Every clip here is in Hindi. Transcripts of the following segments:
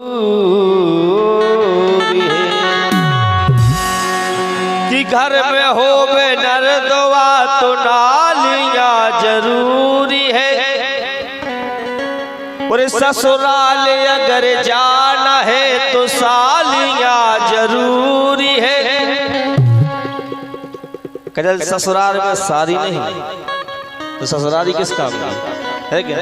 कि घर में हो बे नरदवा तो नालियां जरूरी है, और ससुराल अगर जाना है तो सालियां जरूरी है। कजल ससुराल में सारी नहीं तो ससुराली किस काम की है क्या?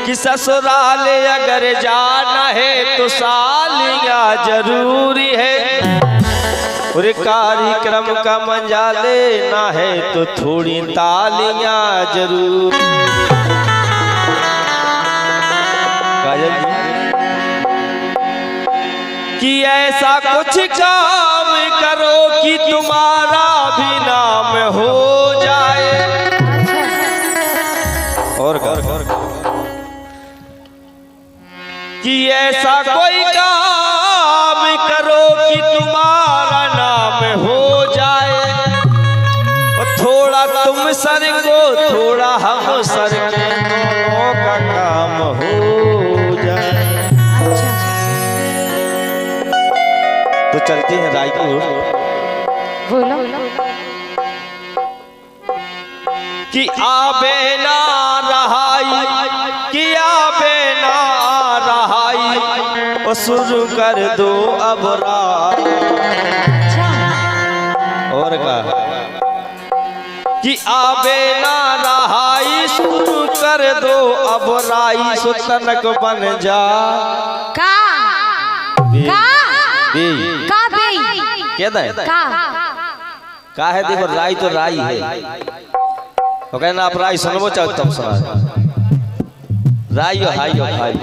कि ससुराल अगर जाना है तो सालियां जरूरी है, और कार्यक्रम का मजा लेना है तो थोड़ी तालियां जरूर। कि ऐसा कुछ काम करो कि तुम्हारा भी नाम हो जाए, और कि ऐसा कोई काम करो कि तुम्हारा नाम हो जाए, और थोड़ा तुम सर को थोड़ा हम सर के, दोनों का काम हो जाए। तो चलते हैं रायपुर। बोलो कि आबे ना रहाई, कि आबे ना रहाई, और शुरू कर दो अब रात। और का कि आबे ना रहाई, शुरू कर दो अब राई, सुतनक बन जा। का का है? देखो राई तो राई है, तो कहना आप राई सुनबो चाहो तब सुना राई हो हाई हो भाई।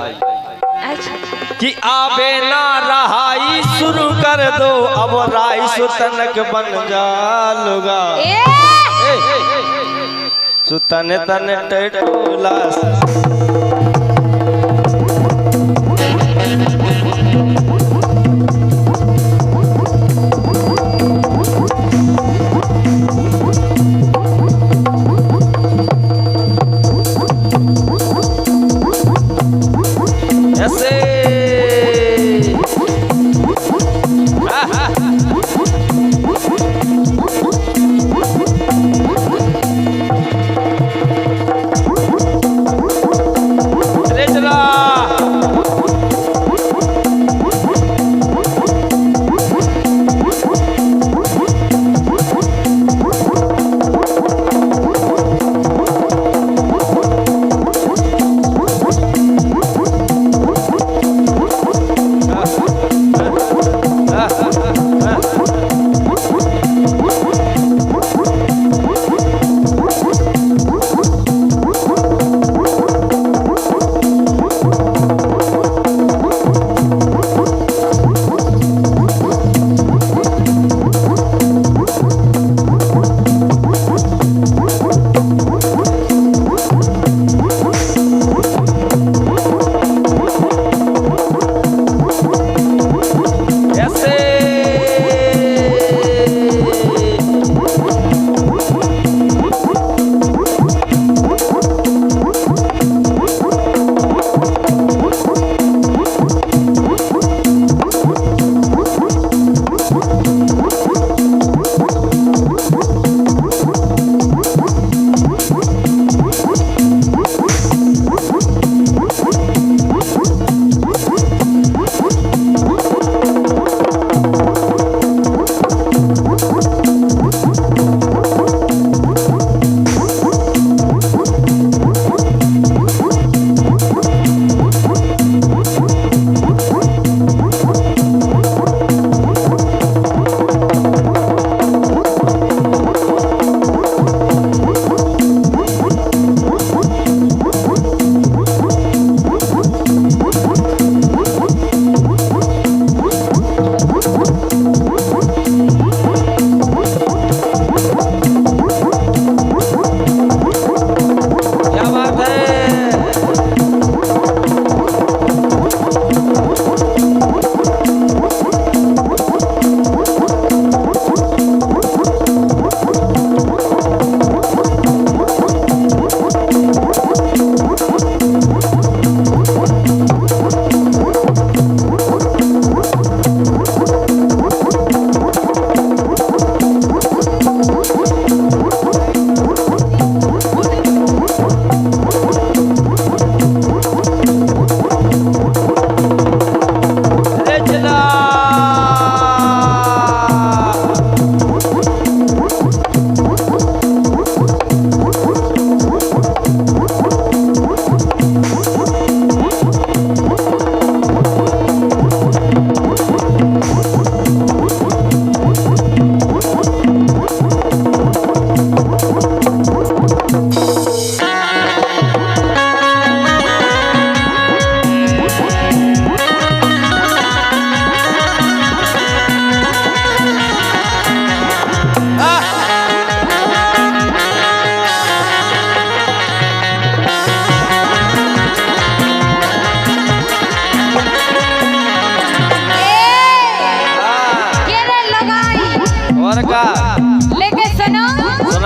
कि आबे ना रहाई, शुरू कर दो अब राई, सुतनक बन जा लोगा। सुतन तन टटोला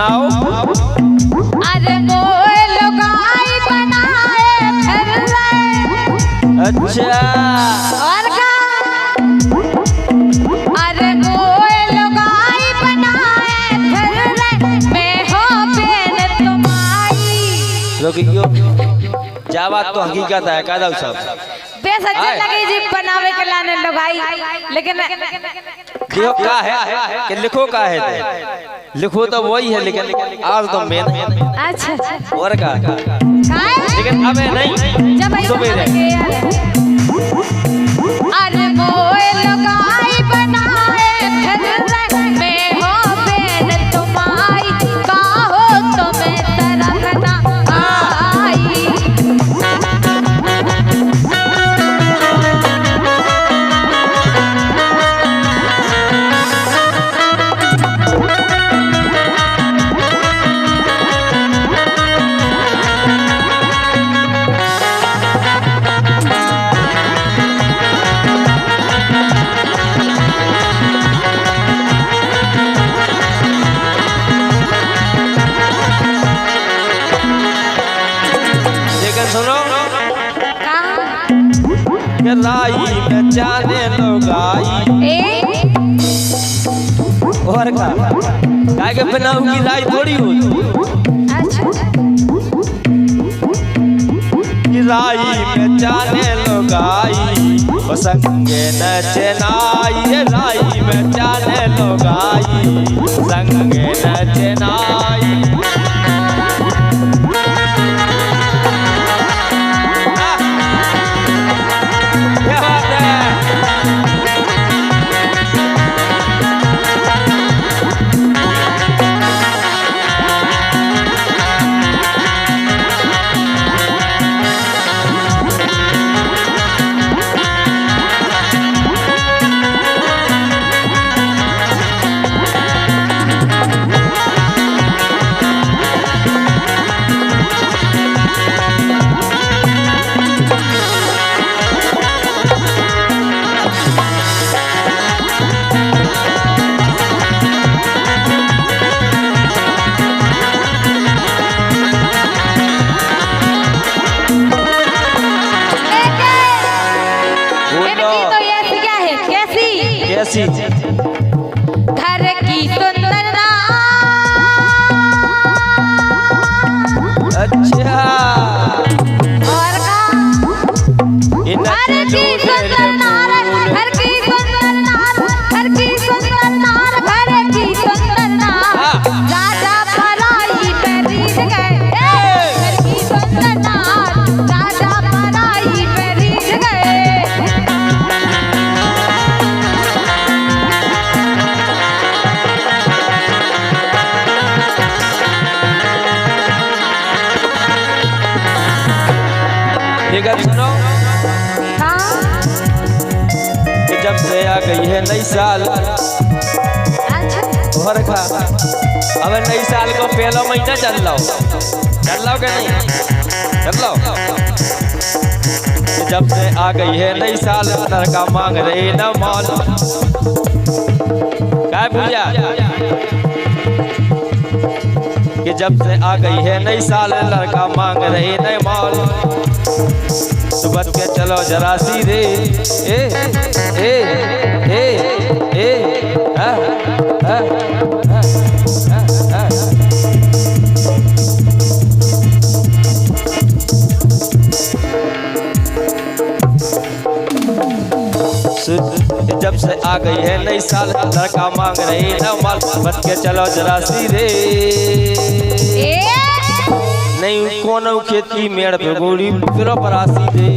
सुनाओ। अरे मोए लुगाई बनाए फिर ले। अच्छा और का अरे मोए लुगाई बनाए फिर ले मैं हो बेन तुम्हारी। रोकियो जा बात तो हकीकत है का दाऊ साहब बेसज्जन लगी जी बनावे के लाने लुगाई लेकिन लिखो का है कि लिखो का है लिखो तो वही है लेकिन आज तो मैं नहीं। अच्छा और का काहे लेकिन अब नहीं जब आई सुबह अरे मोए लुगाई बनाए फिर ले मैं हो बेन तुम्हारी का हो तुम्हें तरफ ना आई। सुनो कहाँ कि राई में जाने लुगाई और का काय के बनाऊ की राई थोड़ी हो कि राई में जाने लुगाई वो संगे नचनाई राई में जाने लुगाई संगे नचनाई। कैसी घर की सुंदरता। अच्छा और का घर की सुंदर नार घर की सुंदर नार घर की सुंदर नार घर की सुंदर नार राजा पराई पे रीझ गए। घर की सुंदर नार राजा पराई पे रीझ गए। सुनो कि जब से आ गई है नई साल और खा अब नई साल को पहला महीना चल लो क्या नहीं चल लो कि जब से आ गई है नई साल लड़का मांग रहे न माल क्या पूजा कि जब से आ गई है नई साल लड़का मांग रहे न माल सुबह के चलो जरा सीधे ए ए ए ए हा हा हा जब से आ गई है नई साल लड़का मांग रही न माल बच के चलो जरा सीधे नहीं कौन खेत की मेड़ पे गोड़ी फिर पर सीधे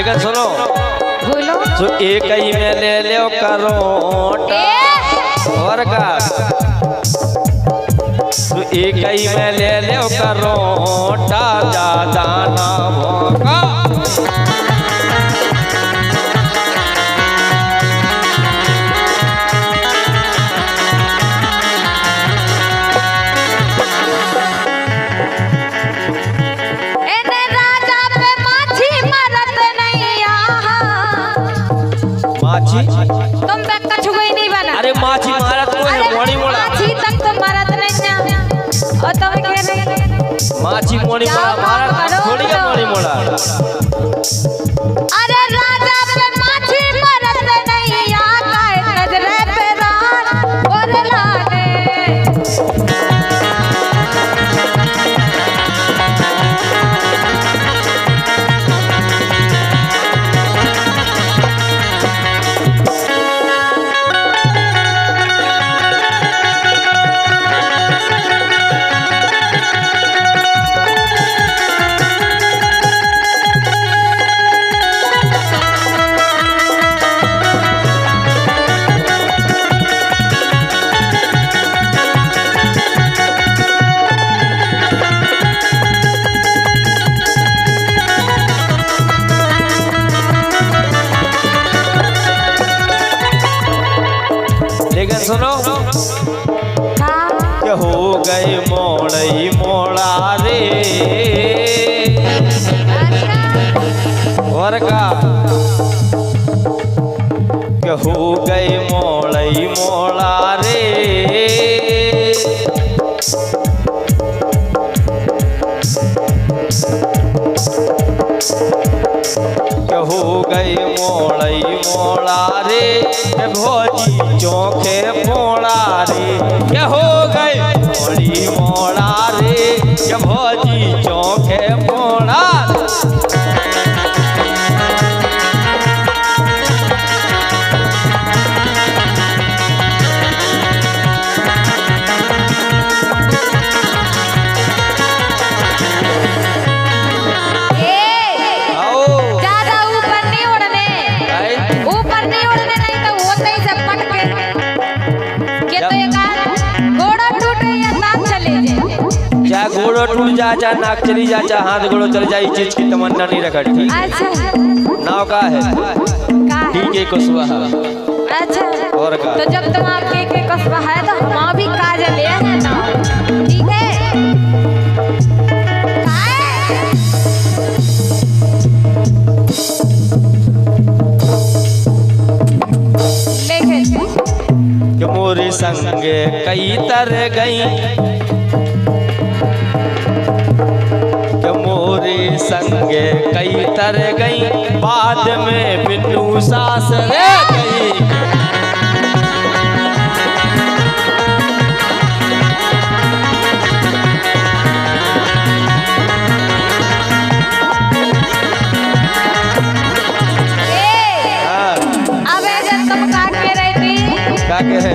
लेकिन सुनो बोलो तो एक ही में ले लो करोटा और का तो एक ही में ले लो करोटा ज्यादा ना भोका माछी तुम तक कछु कोई नहीं बना। अरे माछी मारत को है मोड़ी मोड़ा माछी तक तो मारत नहीं ना और तुम कह रहे माछी मोड़ी मोड़ा मारत थोड़ी का मोड़ी मोड़ा। अरे राजा पे माछी मारत नहीं या काय नजरे पे रान और लागे लेकिन सुनो कि हो गए मोड़ई मोड़ा रे और का कि हो गए मोड़ई मोड़ा रे कि हो गए मोड़ई मोड़ा रे भोजी चौखे मोड़ा रे क्या हो गए मोड़ी मोड़ा रे क्या भोजी चौखे मोड़ा घोड़ो टूट जा जा नाक चली जा जा हाथ घोड़ो चल जाए चीज की तमन्ना नहीं रखा ठीक नाव का है ठीक है कुसवा अच्छा और का तो जब तुम आपके के कुसवा है तो हम भी काजल है ना ठीक है लेकिन कि मोरे संगे कई तरह गई मोरे संगे कई तरह गई बाद में बिन्नू सास रह गई अबे जब तुम काट के रही थी क्या कहे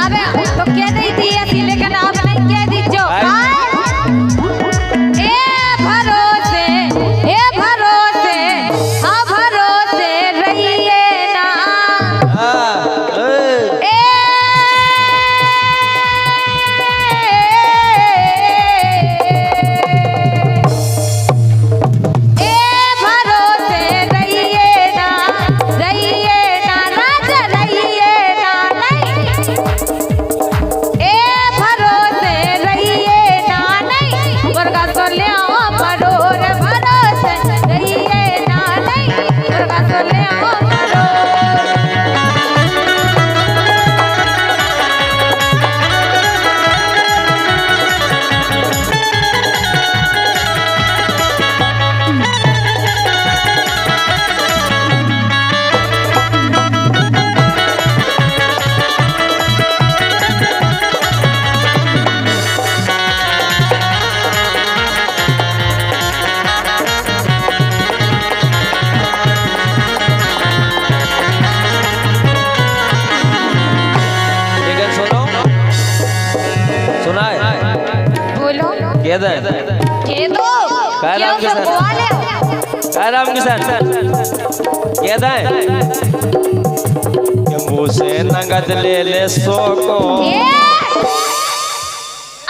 अबे तो कह दी थी ऐसी लेकिन अब नहीं कह दी जो कह दे के दो काय नाम के सर राम किशन कहता है कि मुँह से नगद ले सो को।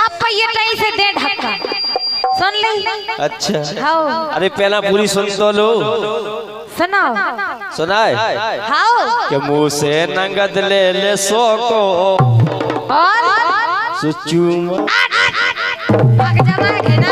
अब ये कहीं से दे ढक्का सुन ले। अच्छा हाँ अरे पहला पूरी सुन तो लो। सुनाओ सुनाए हाँ कि मुँह से नगद ले सो को और सुचू आगे जमा है ना।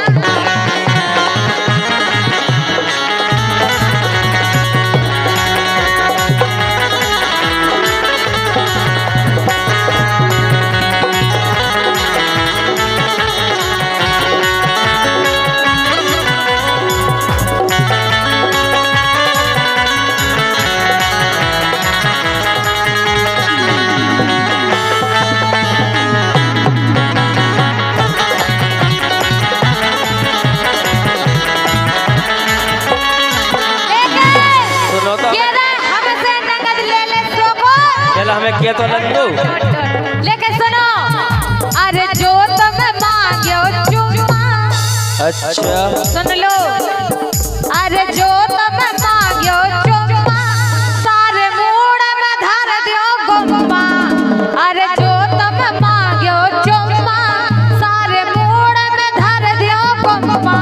हमें किया तो लल्लू लेकिन सुनो अरे जो तुम मांगो चुम्मा। अच्छा सुन लो अरे जो तुम मांगो चुम्मा सारे मूड में धर दियो गुम्मा। अरे जो तुम मांगो चुम्मा सारे मूड में धर दियो गुम्मा।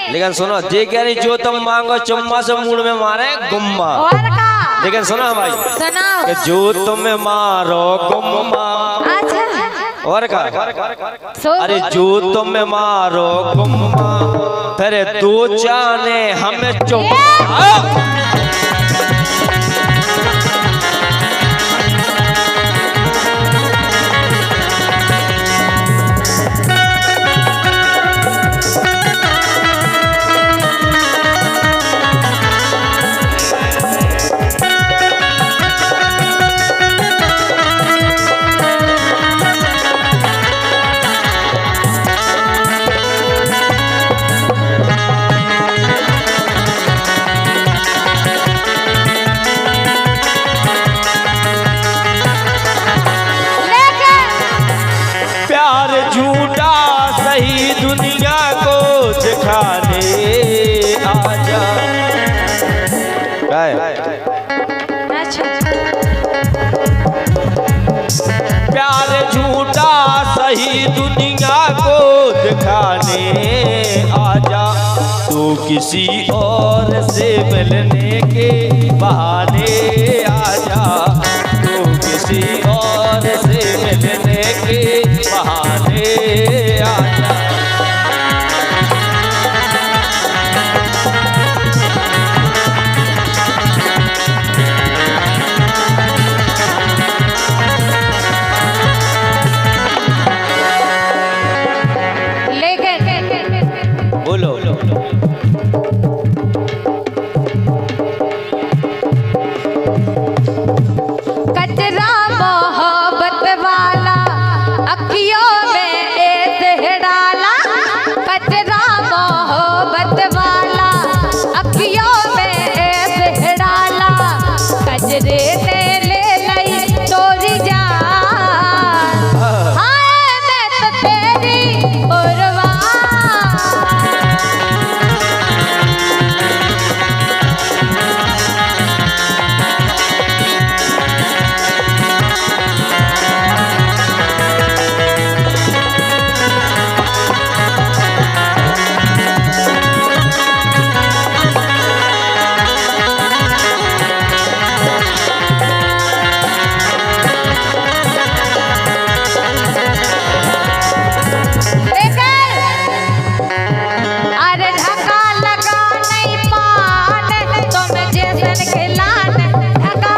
लेकिन सुनो जे कह रही जो तुम मांगो चुम्मा से मूड में मारे गुम्मा। लेकिन सुनो भाई कि जो तुम मारो गुम्मा। और का अरे जो तुम मारो गुम्मा फिर दो जाने हमें चुम्मा। झूठा सही दुनिया को दिखाने आजा। प्यार झूठा सही दुनिया को दिखाने आजा। तू किसी और से मिलने के बहाने आजा।